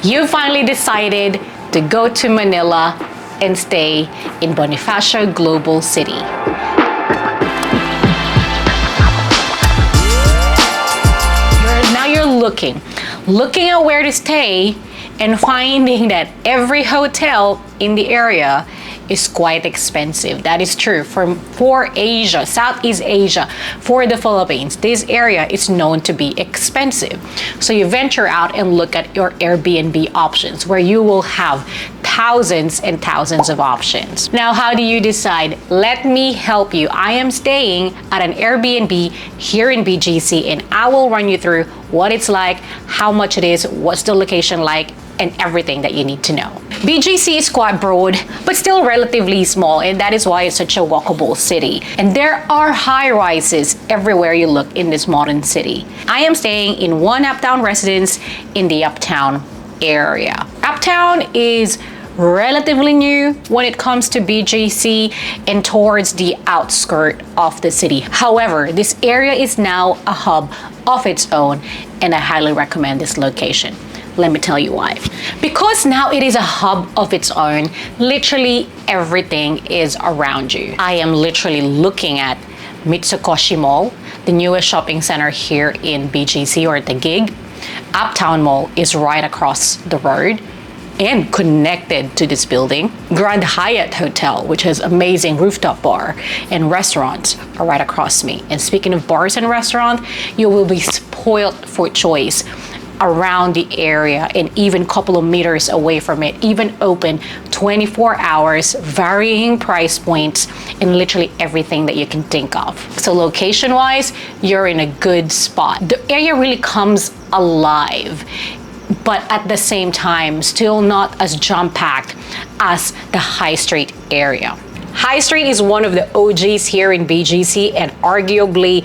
You finally decided to go to Manila and stay in Bonifacio Global City. Now you're looking at where to stay and finding that every hotel in the area is quite expensive. That is true for Asia, Southeast Asia, for the Philippines. This area is known to be expensive. So you venture out and look at your Airbnb options where you will have thousands and thousands of options. Now, how do you decide? Let me help you. I am staying at an Airbnb here in BGC and I will run you through what it's like, how much it is, what's the location like, and everything that you need to know. BGC is quite broad, but still relatively small, and that is why it's such a walkable city. And there are high-rises everywhere you look in this modern city. I am staying in one Uptown residence in the Uptown area. Uptown is relatively new when it comes to BGC and towards the outskirt of the city. However, this area is now a hub of its own, and I highly recommend this location. Let me tell you why. Because now it is a hub of its own, literally everything is around you. I am literally looking at Mitsukoshi Mall, the newest shopping center here in BGC or the Gig. Uptown Mall is right across the road and connected to this building. Grand Hyatt Hotel, which has amazing rooftop bar and restaurants, are right across me. And speaking of bars and restaurants, you will be spoiled for choice around the area and even a couple of meters away from it, even open 24 hours, varying price points, and literally everything that you can think of. So location-wise, you're in a good spot. The area really comes alive, but at the same time, still not as jam-packed as the High Street area. High Street is one of the OGs here in BGC and arguably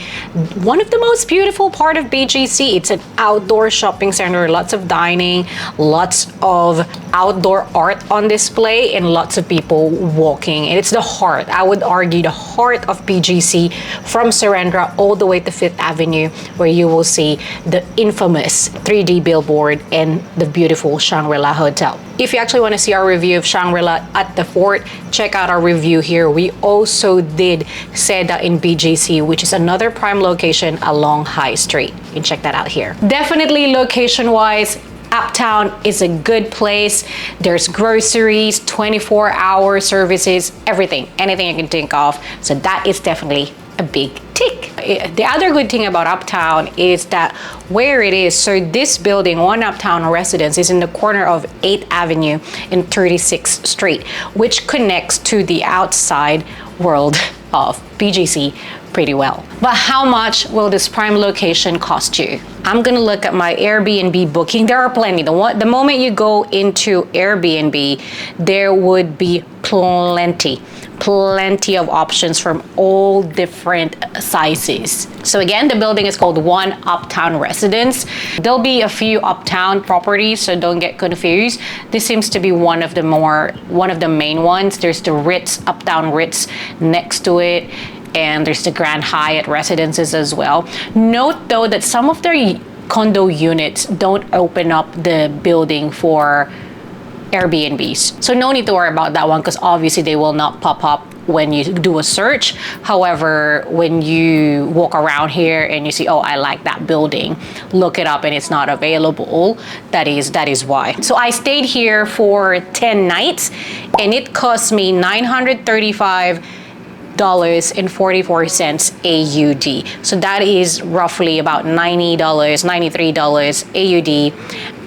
one of the most beautiful part of BGC. It's an outdoor shopping center, lots of dining, lots of outdoor art on display, and lots of people walking. And it's the heart, I would argue, the heart of BGC from Surrendra all the way to 5th Avenue, where you will see the infamous 3D billboard and the beautiful Shangri-La Hotel. If you actually want to see our review of Shangri-La at the fort, check out our review here. We also did Seda in BGC, which is another prime location along High Street. You can check that out here. Definitely location-wise, Uptown is a good place. There's groceries, 24-hour services, everything, anything you can think of. So that is definitely a big tick. The other good thing about Uptown is that where it is, so this building, One Uptown Residence, is in the corner of 8th Avenue and 36th Street, which connects to the outside world of BGC pretty well. But how much will this prime location cost you? I'm gonna look at my Airbnb booking. There are plenty. The moment you go into Airbnb, there would be plenty of options from all different sizes. So again, the building is called One Uptown Residence. There'll be a few Uptown properties, so don't get confused. This seems to be one of the main ones. There's the Ritz, Uptown Ritz next to it, and there's the Grand Hyatt residences as well. Note though that some of their condo units don't open up the building for Airbnbs. So no need to worry about that one because obviously they will not pop up when you do a search. However, when you walk around here and you see, oh, I like that building, look it up and it's not available, that is why. So I stayed here for 10 nights and it cost me $935.44 AUD. So that is roughly about $90, $93 AUD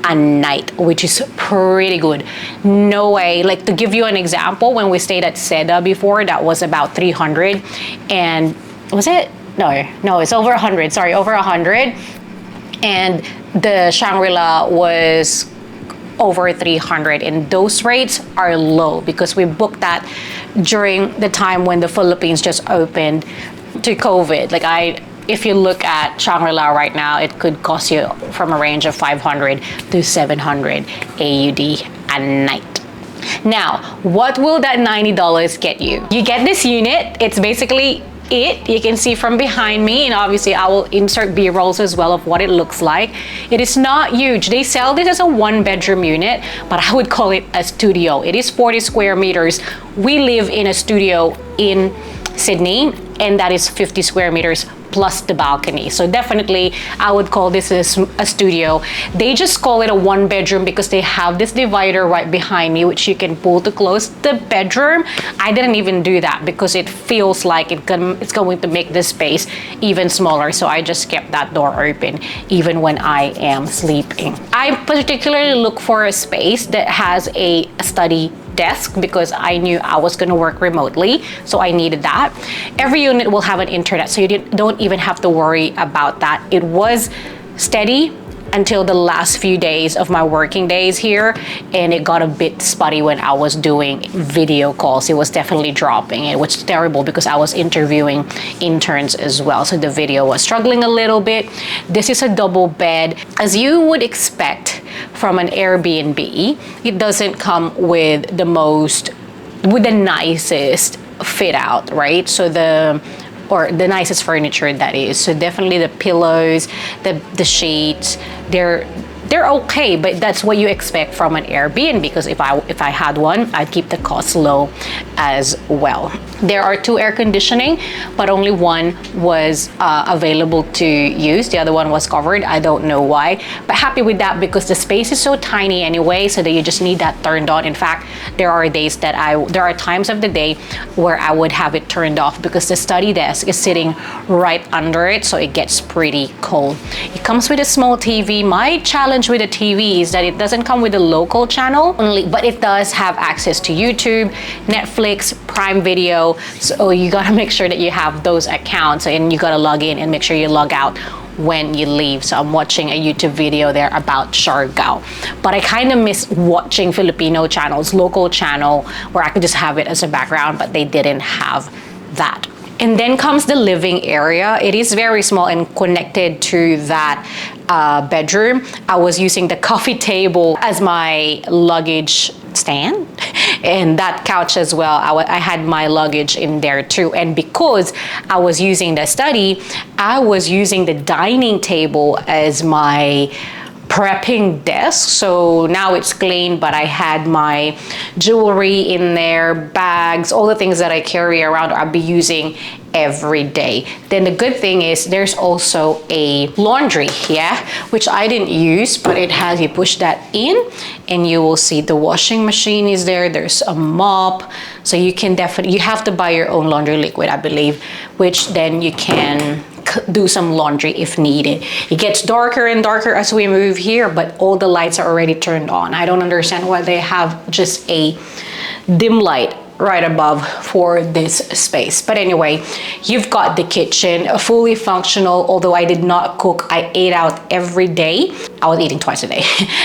a night, which is pretty good. No way, like to give you an example, when we stayed at Seda before, that was about 300 and was it? No, it's over 100, sorry, over 100. And the Shangri-La was over 300 and those rates are low because we booked that during the time when the Philippines just opened to COVID. If you look at Shangri-La right now, it could cost you from a range of 500 to 700 AUD a night. Now, what will that $90 get you? You get this unit. It's basically it. You can see from behind me, and obviously I will insert b-rolls as well of what it looks like. It is not huge. They sell this as a 1-bedroom unit, but I would call it a studio. It is 40 square meters. We live in a studio in Sydney, and that is 50 square meters plus the balcony. So definitely I would call this a studio. They just call it a 1-bedroom because they have this divider right behind me which you can pull to close the bedroom. I didn't even do that because it feels like it's going to make this space even smaller, so I just kept that door open even when I am sleeping. I particularly look for a space that has a study desk because I knew I was going to work remotely, so I needed that. Every unit will have an internet, so you don't even have to worry about that. It was steady until the last few days of my working days here, and it got a bit spotty when I was doing video calls. It was definitely dropping. It was terrible because I was interviewing interns as well, so the video was struggling a little bit. This is a double bed. As you would expect from an Airbnb, it doesn't come with the nicest fit out, right? So the nicest furniture, that is. So definitely the pillows, the sheets, they're okay, but that's what you expect from an Airbnb, because if I had one, I'd keep the cost low as well. There are 2 air conditioning, but only one was available to use. The other one was covered. I don't know why, but happy with that because the space is so tiny anyway, so that you just need that turned on. In fact, there are times of the day where I would have it turned off because the study desk is sitting right under it, so it gets pretty cold. It comes with a small TV. My challenge with the TV is that it doesn't come with a local channel only, but it does have access to YouTube, Netflix, Prime Video. So you gotta make sure that you have those accounts, and you gotta log in and make sure you log out when you leave. So I'm watching a YouTube video there about Siargao, but I kind of miss watching Filipino channels, local channel, where I could just have it as a background, but they didn't have that. And then comes the living area. It is very small and connected to that bedroom. I was using the coffee table as my luggage stand, and that couch as well. I had my luggage in there too. And because I was using the study, I was using the dining table as my prepping desk. So now it's clean, but I had my jewelry in there, bags, all the things that I carry around, I'll be using every day. Then the good thing is there's also a laundry, which I didn't use, but it has, you push that in and you will see the washing machine is there. There's a mop, so you can definitely, you have to buy your own laundry liquid, I believe, which then you can do some laundry if needed. It gets darker and darker as we move here, but all the lights are already turned on. I don't understand why they have just a dim light right above for this space. But anyway, you've got the kitchen, fully functional. Although I did not cook, I ate out every day. I was eating twice a day.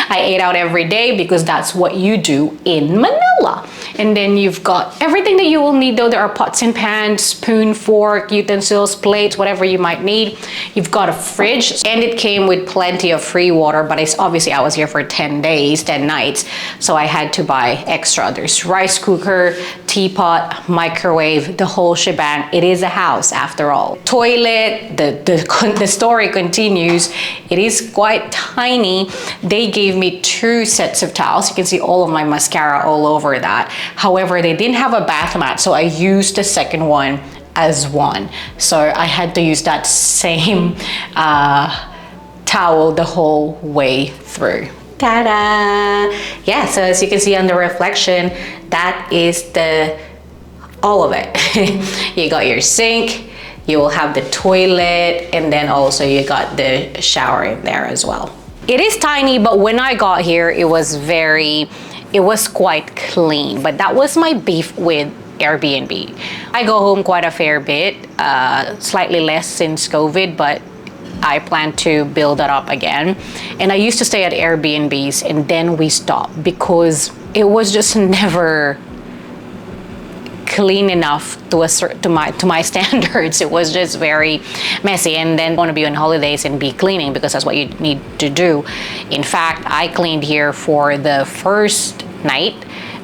I ate out every day because that's what you do in Manila. And then you've got everything that you will need though. There are pots and pans, spoon, fork, utensils, plates, whatever you might need. You've got a fridge, and it came with plenty of free water, but obviously I was here for 10 days, 10 nights. So I had to buy extra. There's rice cooker, teapot, microwave, the whole shebang. It is a house after all. Toilet, the story continues. It is quite tiny. They gave me 2 sets of towels. You can see all of my mascara all over that. However, they didn't have a bath mat, so I used the second one as one. So I had to use that same towel the whole way through. Ta-da! Yeah, so as you can see on the reflection, that is all of it. You got your sink, you will have the toilet, and then also you got the shower in there as well. It is tiny, but when I got here, it was quite clean. But that was my beef with Airbnb. I go home quite a fair bit, slightly less since COVID, but I plan to build that up again. And I used to stay at Airbnbs, and then we stopped because it was just never clean enough to my standards. It was just very messy, and then want to be on holidays and be cleaning because that's what you need to do. In fact, I cleaned here for the first night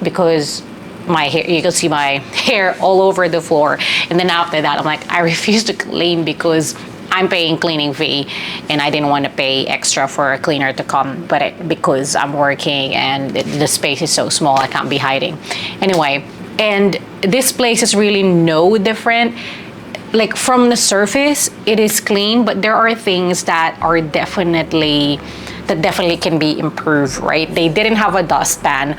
because my hair, you can see my hair all over the floor. And then after that, I'm like, I refuse to clean because I'm paying cleaning fee and I didn't want to pay extra for a cleaner to come, but because I'm working and the space is so small, I can't be hiding. Anyway, and this place is really no different. Like from the surface, it is clean, but there are things that are definitely can be improved, right? They didn't have a dustpan,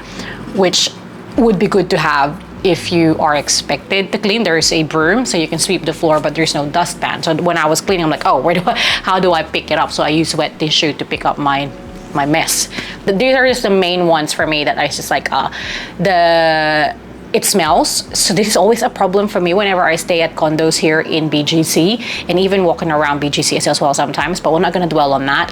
which would be good to have if you are expected to clean. There's a broom so you can sweep the floor, but there's no dustpan. So when I was cleaning, I'm like, oh, how do I pick it up? So I use wet tissue to pick up my mess. But these are just the main ones for me that I just like. It smells, so this is always a problem for me whenever I stay at condos here in BGC, and even walking around BGC as well sometimes, but we're not going to dwell on that.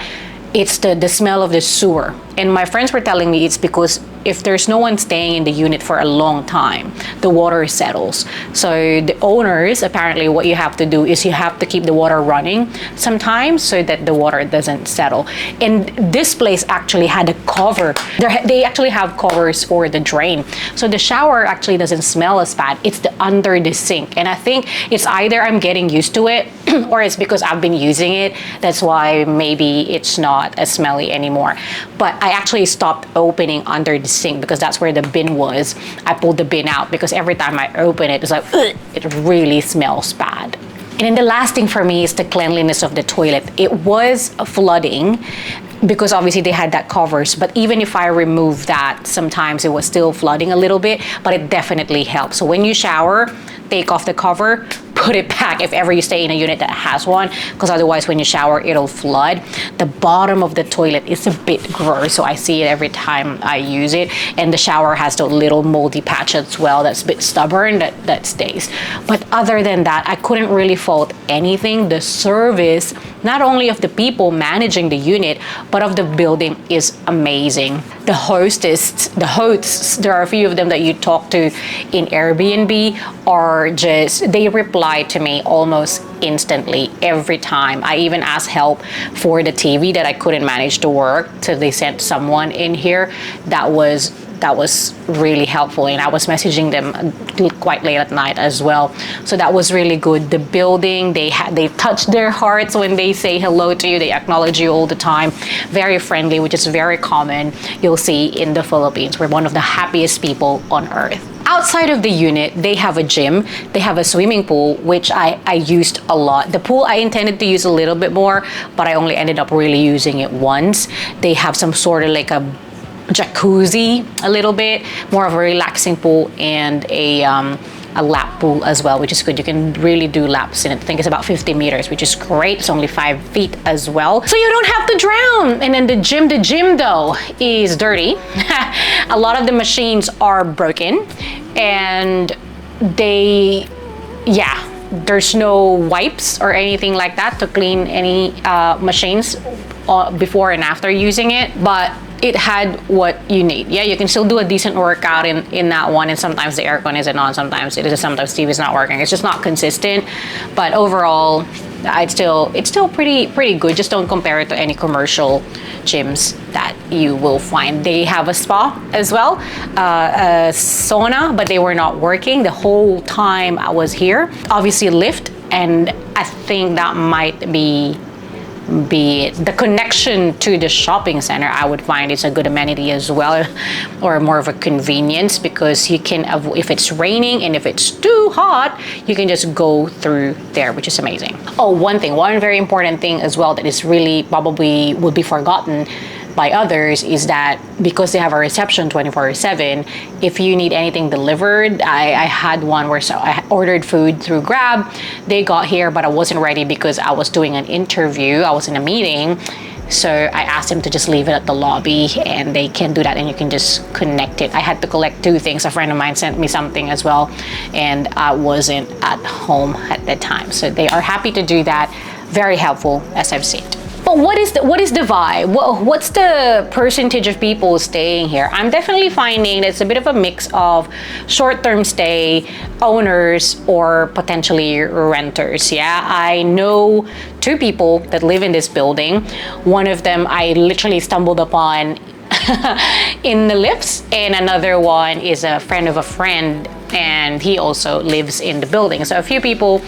It's the smell of the sewer. And my friends were telling me it's because if there's no one staying in the unit for a long time, the water settles. So the owners, apparently what you have to do is you have to keep the water running sometimes so that the water doesn't settle. And this place actually had a cover. They actually have covers for the drain. So the shower actually doesn't smell as bad. It's under the sink. And I think it's either I'm getting used to it or it's because I've been using it. That's why maybe it's not as smelly anymore. But I actually stopped opening under the sink because that's where the bin was. I pulled the bin out because every time I open it, it's like, ugh, it really smells bad. And then the last thing for me is the cleanliness of the toilet. It was flooding because obviously they had that covers, but even if I remove that, sometimes it was still flooding a little bit, but it definitely helps. So when you shower, take off the cover, put it back if ever you stay in a unit that has one, because otherwise when you shower, it'll flood. The bottom of the toilet is a bit gross, so I see it every time I use it. And the shower has the little moldy patch as well that's a bit stubborn that stays. But other than that, I couldn't really fault anything. The service, not only of the people managing the unit, but of the building is amazing. The hosts, there are a few of them that you talk to in Airbnb are just, they reply to me almost instantly every time. I even asked help for the TV that I couldn't manage to work, so they sent someone in here that was really helpful, and I was messaging them quite late at night as well. So that was really good. The building, they touch their hearts when they say hello to you. They acknowledge you all the time. Very friendly, which is very common you'll see in the Philippines. We're one of the happiest people on earth. Outside of the unit, they have a gym, they have a swimming pool, which I used a lot. The pool I intended to use a little bit more, but I only ended up really using it once. They have some sort of like a jacuzzi, a little bit more of a relaxing pool, and a lap pool as well, which is good. You can really do laps in it. I think it's about 50 meters, which is great. It's only 5 feet as well, so you don't have to drown. And then the gym though is dirty. A lot of the machines are broken, and there's no wipes or anything like that to clean any machines before and after using it, but it had what you need. Yeah, you can still do a decent workout in that one, and sometimes the aircon isn't on, sometimes it is, sometimes TV is not working. It's just not consistent, but overall, it's still pretty good. Just don't compare it to any commercial gyms that you will find. They have a spa as well, a sauna, but they were not working the whole time I was here. Obviously a lift, and I think that might be the connection to the shopping center. I would find it's a good amenity as well, or more of a convenience, because you can if it's raining and if it's too hot, you can just go through there, which is amazing. Oh, one very important thing as well that is really probably would be forgotten by others is that because they have a reception 24/7, if you need anything delivered, I had one where I ordered food through Grab. They got here, but I wasn't ready because I was doing an interview. I was in a meeting. So I asked them to just leave it at the lobby, and they can do that, and you can just connect it. I had to collect 2 things. A friend of mine sent me something as well, and I wasn't at home at that time. So they are happy to do that. Very helpful, as I've seen. But what is the vibe? What's the percentage of people staying here? I'm definitely finding it's a bit of a mix of short-term stay owners or potentially renters. Yeah, I know 2 people that live in this building. One of them I literally stumbled upon in the lifts, and another one is a friend of a friend, and he also lives in the building. So a few people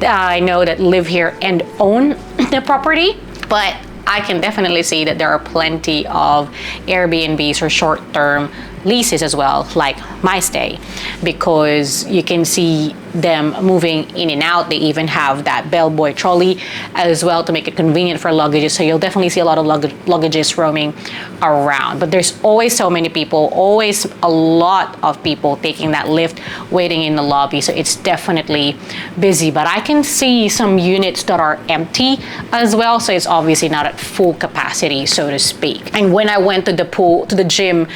I know that live here and own the property, but I can definitely see that there are plenty of Airbnbs or short-term leases as well, like my stay, because you can see them moving in and out. They even have that bellboy trolley as well to make it convenient for luggages. So you'll definitely see a lot of luggages roaming around. But there's always so many people, always a lot of people taking that lift, waiting in the lobby. So it's definitely busy. But I can see some units that are empty as well. So it's obviously not at full capacity, so to speak. And when I went to the pool, to the gym,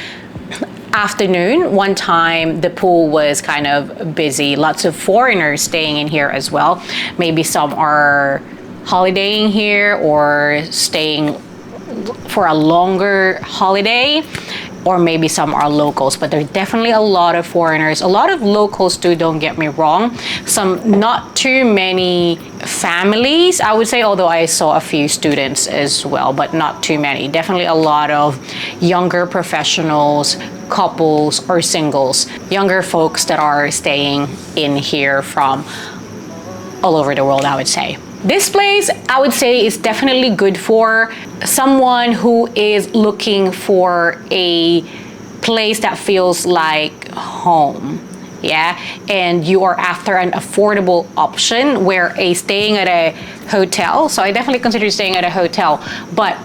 afternoon, one time the pool was kind of busy. Lots of foreigners staying in here as well. Maybe some are holidaying here or staying for a longer holiday, or maybe some are locals, but there's definitely a lot of foreigners, a lot of locals too, don't get me wrong. Some, not too many families, I would say, although I saw a few students as well, but not too many. Definitely a lot of younger professionals, couples or singles, younger folks that are staying in here from all over the world, I would say. This place, I would say, is definitely good for someone who is looking for a place that feels like home. Yeah, and you are after an affordable option where staying at a hotel. So I definitely consider staying at a hotel, but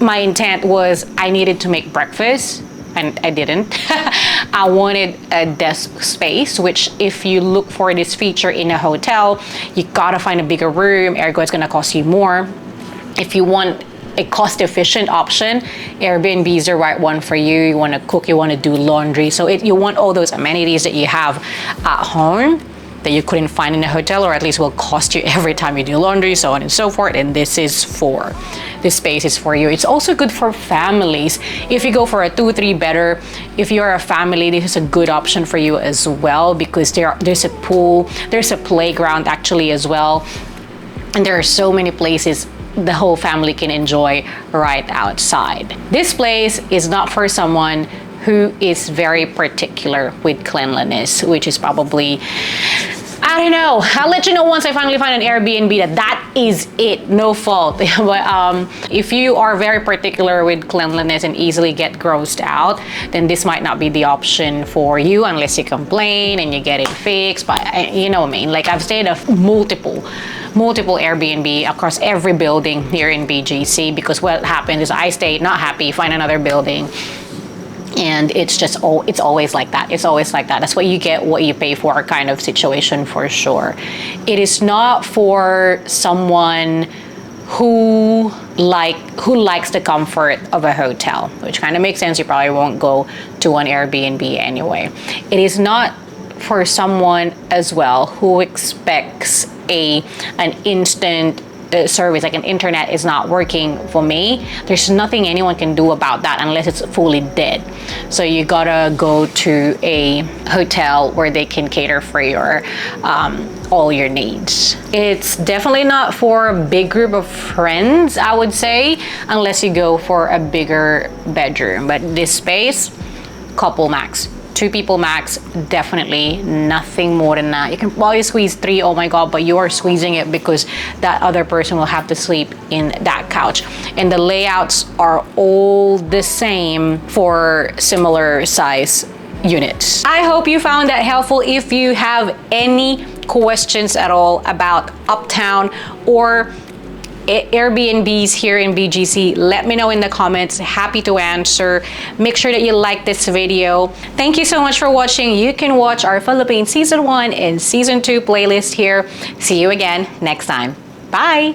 my intent was I needed to make breakfast, and I didn't. I wanted a desk space, which if you look for this feature in a hotel, you gotta find a bigger room, ergo it's gonna cost you more. If you want a cost-efficient option, Airbnb is the right one for you. You wanna cook, you wanna do laundry. So you want all those amenities that you have at home that you couldn't find in a hotel, or at least will cost you every time you do laundry, so on and so forth. And this space is for you. It's also good for families. If you go for a 2-3 bedder, if you're a family, this is a good option for you as well, because there's a pool, there's a playground actually as well. And there are so many places the whole family can enjoy right outside. This place is not for someone who is very particular with cleanliness, which is probably, I don't know. I'll let you know once I finally find an Airbnb that is it, no fault. But if you are very particular with cleanliness and easily get grossed out, then this might not be the option for you unless you complain and you get it fixed. But you know what I mean? Like, I've stayed at multiple Airbnb across every building here in BGC, because what happens is I stay not happy, find another building, and it's just it's always like that. It's always like that. That's what you get, what you pay for kind of situation, for sure. It is not for someone who likes the comfort of a hotel, which kind of makes sense. You probably won't go to an Airbnb anyway. It is not for someone as well who expects an instant service, like an internet is not working for me. There's nothing anyone can do about that unless it's fully dead. So you gotta go to a hotel where they can cater for your all your needs. It's definitely not for a big group of friends, I would say, unless you go for a bigger bedroom. But this space, couple max. 2 people max, definitely nothing more than that. You can probably squeeze 3, oh my god, but you are squeezing it because that other person will have to sleep in that couch. And the layouts are all the same for similar size units. I hope you found that helpful. If you have any questions at all about Uptown or Airbnbs here in BGC, let me know in the comments. Happy to answer. Make sure that you like this video. Thank you so much for watching. You can watch our Philippines Season 1 and Season 2 playlist here. See you again next time. Bye!